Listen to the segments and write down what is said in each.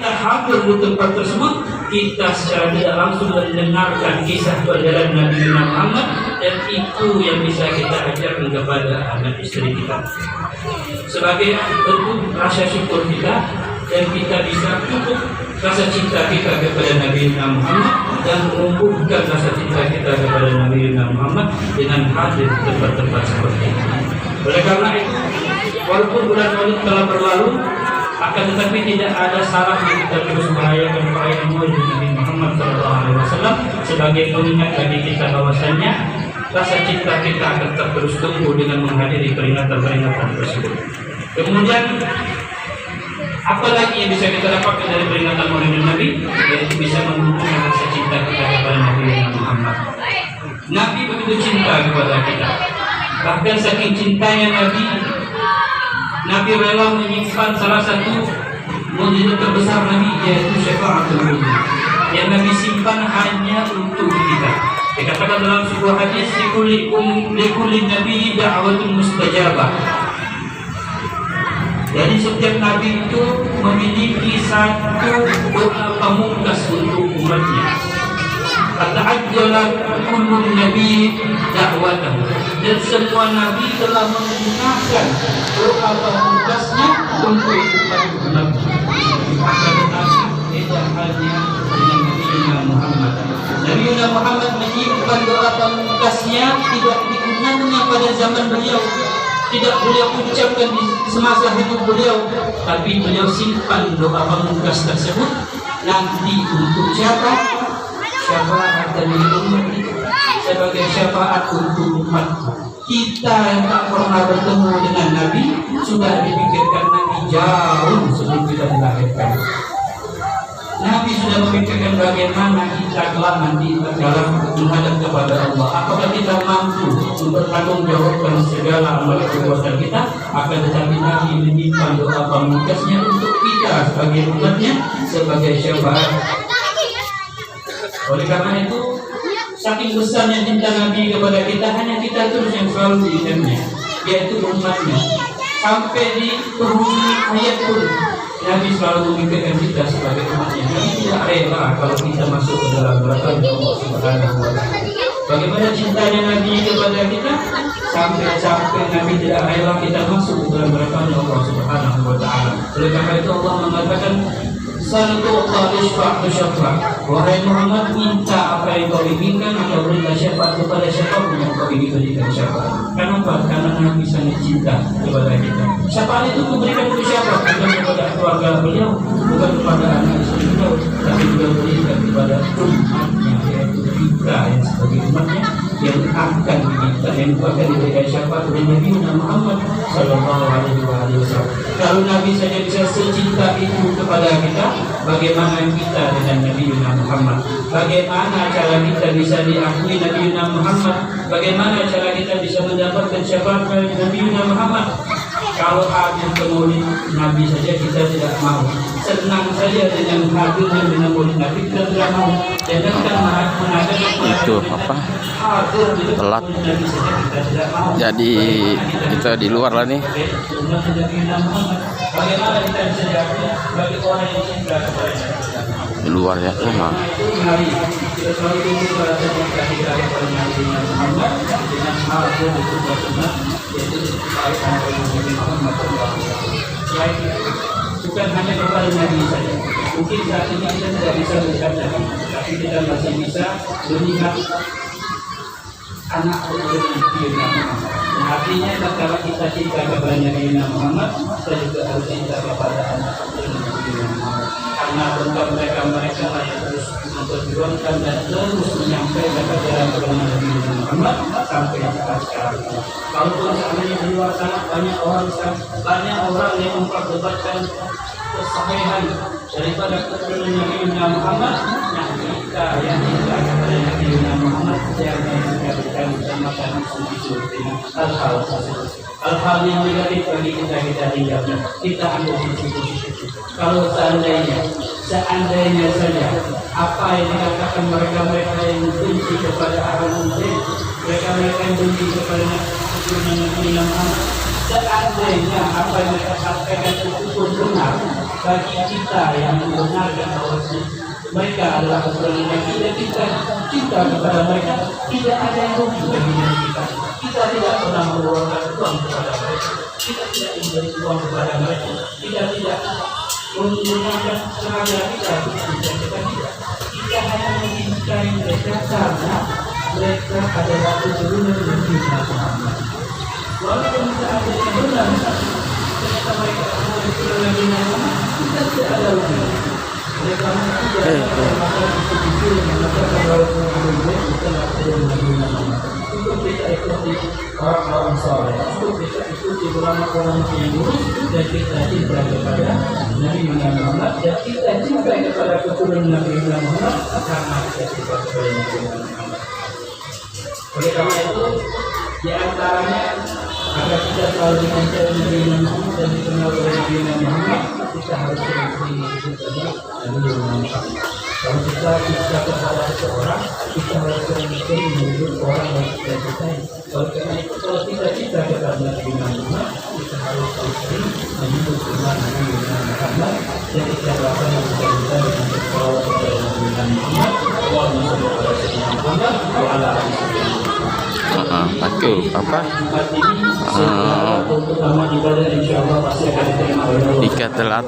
kita hadir di tempat tersebut, kita secara tidak langsung mendengarkan kisah perjalanan Nabi Muhammad, dan itu yang bisa kita ajarkan kepada anak istri kita sebagai bentuk rasa syukur kita, dan kita bisa cukup rasa cinta kita kepada Nabi Muhammad dan menumbuhkan rasa cinta kita kepada Nabi Muhammad dengan hadir di tempat-tempat seperti ini. Oleh karena itu, walaupun bulan Maulid telah berlalu, akan tetapi tidak ada salahnya kita terus merayakan perayaan Maulid Nabi Muhammad SAW sebagai pengingat bagi kita bahwasannya rasa cinta kita akan terus tumbuh dengan menghadiri peringatan-peringatan tersebut. Kemudian apa lagi yang bisa kita dapatkan dari peringatan Maulid Nabi? Yaitu bisa menumbuhkan rasa cinta kita kepada Nabi Muhammad. Nabi begitu cinta kepada kita. Bahkan saking cintanya Nabi rela menyimpan salah satu mukjizat terbesar Nabi, yaitu syafaatul uzma, yang Nabi simpan hanya untuk kita. Dikatakan dalam sebuah hadis, likulli nabi da'watun mustajabah. Jadi setiap nabi itu memiliki satu doa pamungkas untuk umatnya. Fata'ajjala kullu nabi da'watahu. Dan semua nabi telah menggunakan doa pamungkasnya untuk umatnya. Akan tetapi tidak hanya dengan Nabi Muhammad. Nabi Muhammad menyimpan doa pamungkasnya, tidak digunakannya pada zaman beliau, tidak beliau ucapkan di semasa hidup beliau, tapi beliau simpan doa pamungkas tersebut nanti untuk siapa? Syafaat dari umat itu, sebagai syafaat untuk umat. Kita yang tak pernah bertemu dengan Nabi sudah dipikirkan Nabi jauh sebelum kita dilahirkan. Nabi sudah memikirkan bagaimana kita kelak nanti dalam menghadap kepada Allah. Apakah kita mampu mempertanggungjawabkan segala amal perbuatan kita? Akan tetapi Nabi menyimpan doa pamungkasnya untuk kita sebagai umatnya, sebagai syafaat. Oleh karena itu, saking besarnya cinta Nabi kepada kita, hanya kita terus yang selalu diingatnya, yaitu umatnya. Sampai di penghujung ayat pun Nabi selalu memikirkan kita sebagai umatnya. Nabi tidak rela kalau kita masuk ke dalam neraka Allah Subhanahu wa Ta'ala. Bagaimana cintanya Nabi kepada kita, sampai Nabi tidak rela kita masuk ke dalam neraka Allah Subhanahu wa Ta'ala. Oleh karena itu Allah mengatakan, Sallallahu wahai Muhammad, minta apa yang kau inginkan, atau berilah syafaat kepada siapa yang kau ingin berikan syafaat. Kenapa? Karena Nabi sangat cinta kepada kita. Syafaat itu diberikan kepada siapa? Bukan kepada keluarga beliau, bukan kepada anak istri beliau, tapi beliau berikan kepada umatnya, yaitu kita yang sebagai umatnya yang akan diminta, yang akan diberikan syafaat oleh Nabi Muhammad Sallallahu Alaihi Wasallam. Kalau Nabi saja bisa secinta itu kepada kita, bagaimana kita dengan Nabi Muhammad? Bagaimana cara kita bisa diakui Nabi Muhammad? Bagaimana cara kita bisa mendapatkan syafaat dari Nabi Muhammad? Kalau hadir ke Maulid Nabi saja kita tidak mau, senang saja dengan hadirnya dengan Maulid Nabi kita tidak mau. Dan Itu apa? Telat. Jadi kita di luar lah nih. Bagaimana kita bisa diakui bagi orang yang cinta kepada Di luar ya, sama. Bukan hanya kepada Nabi saja. Mungkin saat ini kita tidak bisa melihat Nabi, tapi kita masih bisa melihat anak dari Nabi Muhammad. Artinya kalau kita cinta kepada Nabi Muhammad, kita juga harus cinta kepada anak dari Nabi Muhammad. Karena bentuk mereka yang terus memperjuangkan dan terus menyampaikan ajaran kepada Nabi Muhammad sampai sekarang. Kalaupun seandainya di luar sana banyak orang yang memperdebatkan kesahihan daripada keturunan Nabi Muhammad, nah kita yang cinta kepada Nabi Muhammad jangan dikatakan bersamakan isu-isu dengan hal-hal yang negatif bagi kita tinggalkan. Kita ambil sisi positif. Kalau seandainya saja apa yang dikatakan mereka yang benci kepada Ahlul Bait, mereka yang benci kepada keturunan Nabi Muhammad, seandainya apa yang mereka sampaikan itu pun benar, bagi kita yang membenarkan bahwa mereka adalah keturunan Nabi dan kita cinta kepada mereka, tidak ada yang rugi bagi kita. Kita tidak pernah mengeluarkan uang kepada mereka, kita tidak memberi uang kepada mereka, kita tidak menggunakan tenaga kita untuk menjaga kita. Kita hanya mencintai mereka karena mereka adalah keturunan Nabi Muhammad. Walaupun kita ada yang benar, ternyata mereka adalah keturunan Nabi Muhammad, kita tidak ada rugi. Mereka tidak melakukan institusi yang mengatakan bahwa kita adalah keturunan Nabi Muhammad. Untuk kita ikuti orang-orang saleh, untuk kita ikuti ulama-ulama yang lurus, dan kita cinta kepada Nabi Muhammad, dan kita cinta kepada keturunan Nabi Muhammad karena kita cinta kepada Nabi Muhammad. Oleh karena itu, di antaranya agar kita selalu dicintai Nabi Muhammad dan dikenal oleh Nabi Muhammad, kita harus mencintai Nabi Muhammad. Kalau kita cinta kepada seseorang, kita harus sering menyebut orang yang kita cintai. Oleh karena itu, kalau kita cinta kepada Nabi Muhammad, kita harus sering menyebut Nabi Muhammad dan kita akan berkata dengan bersolawat kepada Nabi Muhammad. Allahumma shalli ala sayyidina Muhammad wa ala ali sayyidina Aku apa? Pertama ibadah insyaallah pasti akan diterima oleh Allah. Jika telat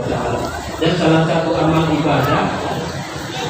Dan salah satu amal ibadah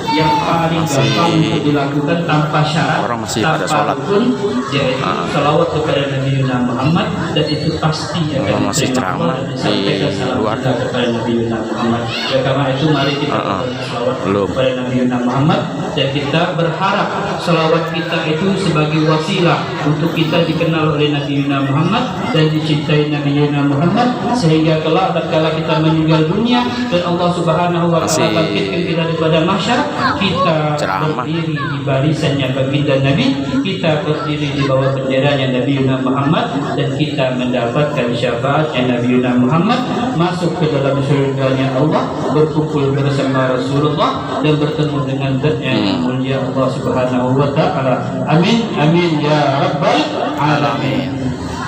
yang paling gampang untuk dilakukan tanpa syarat, orang masih pada sholat pun, yaitu salawat kepada Nabi Muhammad, dan itu pasti akan masih ceramah di luar kepada Nabi Muhammad. Ya, karena itu mari kita salawat kepada Nabi Muhammad, dan kita berharap salawat kita itu sebagai wasilah untuk kita dikenal oleh Nabi Muhammad dan dicintai Nabi Muhammad, sehingga kelak tatkala kita meninggal dunia dan Allah Subhanahu wa taala bangkitkan kita daripada mahsyar, kita berdiri di barisannya baginda Nabi, kita berdiri di bawah benderanya Nabi Muhammad, dan kita mendapatkan syafaatnya Nabi Muhammad, masuk ke dalam surganya Allah, berkumpul bersama Rasulullah dan bertemu dengan zatnya yang mulia Allah Subhanahu wa taala. Amin amin ya rabbal alamin.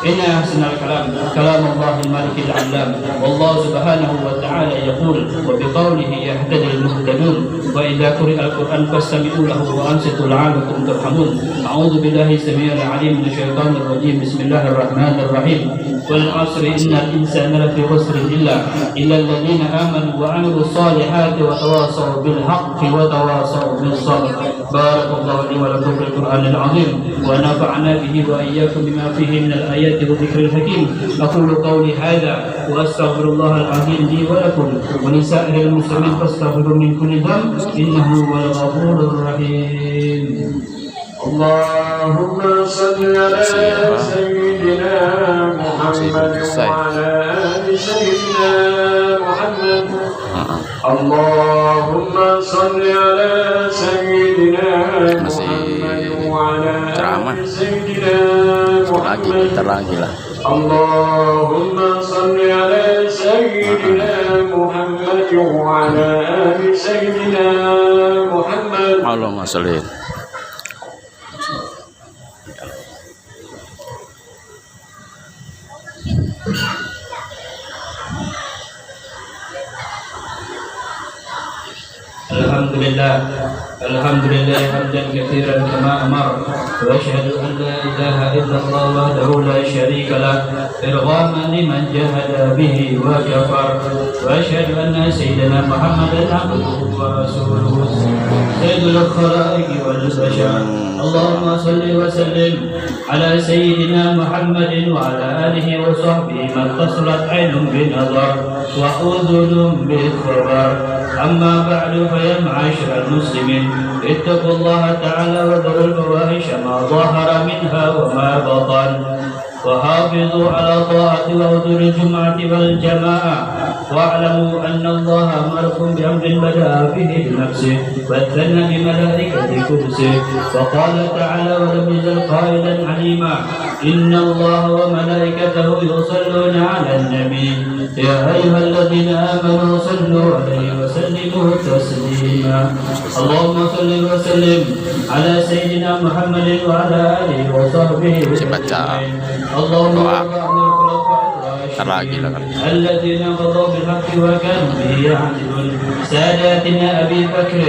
إن أحسن الكلام كلام الله الملك العلام والله سبحانه وتعالى يقول وبقوله يهتدي المهتدون وإذا قرئ القرآن فاستمعوا له وأنصتوا لعلكم ترحمون أعوذ بالله السميع العليم من الشيطان الرجيم بسم الله الرحمن الرحيم والعصر إن الإنسان لفي خسر إلا الذين آمنوا وعملوا الصالحات وتواصوا بالحق وتواصوا بالصبر. بارك الله لي ولكم في القرآن العظيم ونفعنا به وإياكم بما فيه من الآيات وذكر الحكيم. أقول قولي هذا وأستغفر الله العظيم لي ولكم ولسائر المسلمين فاستغفروا من كل ذنب إنه هو الغفور الرحيم. اللهم صل على سيدنا محمد وعلى آل سيدنا محمد. اللهم صل على سيدنا محمد وعلى آل سيدنا محمد. اللهم صل على سيدنا محمد وعلى آل سيدنا محمد. اللهم صل. الحمد لله حمدا كثيرا كما أمر وأشهد أن لا إله إلا الله وحده لا شريك له إرغاما لمن جهد به وكفر وأشهد أن سيدنا محمدا عبده ورسوله سيد الخلائق والبشر. اللهم صل وسلم على سيدنا محمد وعلى آله وصحبه ما اتصلت عين بنظر وأذن بخبر. أما بعد فيا معاشر المسلمين اتقوا الله تعالى وذروا الفواحش ما ظهر منها وما بطن وحافظوا على طاعة وحضور الجمعة والجماعة واعلموا أن الله أمركم بأمر بدأ به بنفسه وثنى بملائكة كرسه وقال تعالى ولم يزل قائلا عليما إن الله وملائكته يصلون على النبي يا أيها الذين آمنوا صلوا عليه وسلموا تسليما. اللهم صل وسلم على سيدنا محمد وعلى آله وصحبه وسلم. اللهم Bentar lagi lah kali. الذين قضوا بالحق وكانوا به يعدلون ساداتنا أبي بكر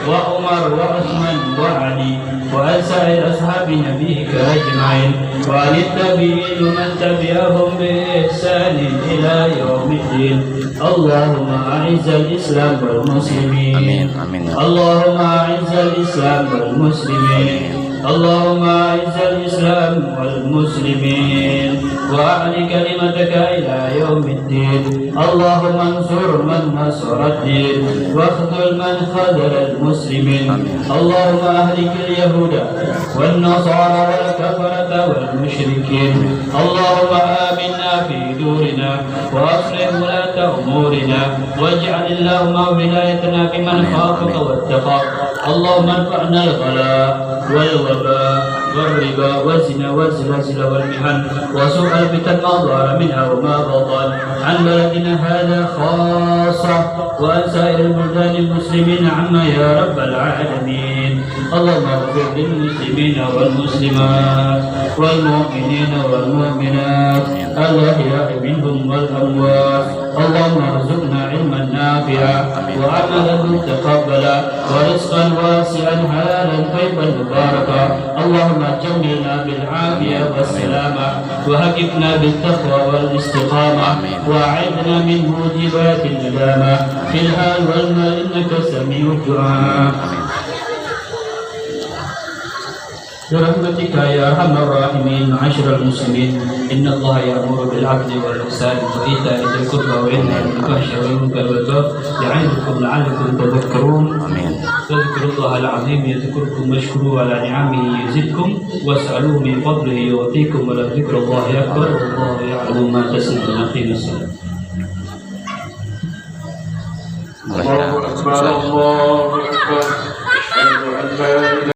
وعمر وعثمان وعلي وعن سائر أصحاب نبيك أجمعين وعن التابعين ومن تبعهم بإحسان إلى يوم الدين اللهم أعز الإسلام والمسلمين Amin, amin. اللهم أعز الإسلام والمسلمين اللهم أعز الإسلام والمسلمين وأعل كلمتك إلى يوم الدين اللهم انصر من نصر الدين واخذل من خذل المسلمين اللهم أهلك اليهود والنصارى والكفرة والمشركين اللهم آمنا في دورنا وأصلح ولاة أمورنا واجعل اللهم ولايتنا في من خافك واتقاك اللهم ارفعنا الغلاء والوباء والربا والزنا والزلازل والمحن وسوء الفتن ما ظهر منها وما بطن عن بلدنا هذا خاصة وعن سائر البلدان المسلمين عما يا رب العالمين اللهم اغفر للمسلمين والمسلمات والمؤمنين والمؤمنات الأحياء منهم والأموات اللهم ارزقنا علما نافعا وعملا متقبلا ورزقا واسعا حلالا طيبا مباركا اللهم جملنا بالعافيه والسلامه وهكفنا بالتقوى والاستقامه واعذنا من موجبات الندامه في الحال والمال انك سميع الدعاء برحمتك يا ارحم الراحمين معاشر المسلمين ان الله يامر بالعدل والاحسان وايتاء ذي القربى وينهى عن الفحشاء والمنكر والبغي يعظكم لعلكم تذكرون Amin. فاذكروا الله العظيم يذكركم واشكروه على نعمه يزدكم واسالوه من فضله يعطيكم ولذكر الله اكبر والله يعلم ما تصنعون اقيموا الصلاه الله أكبر الله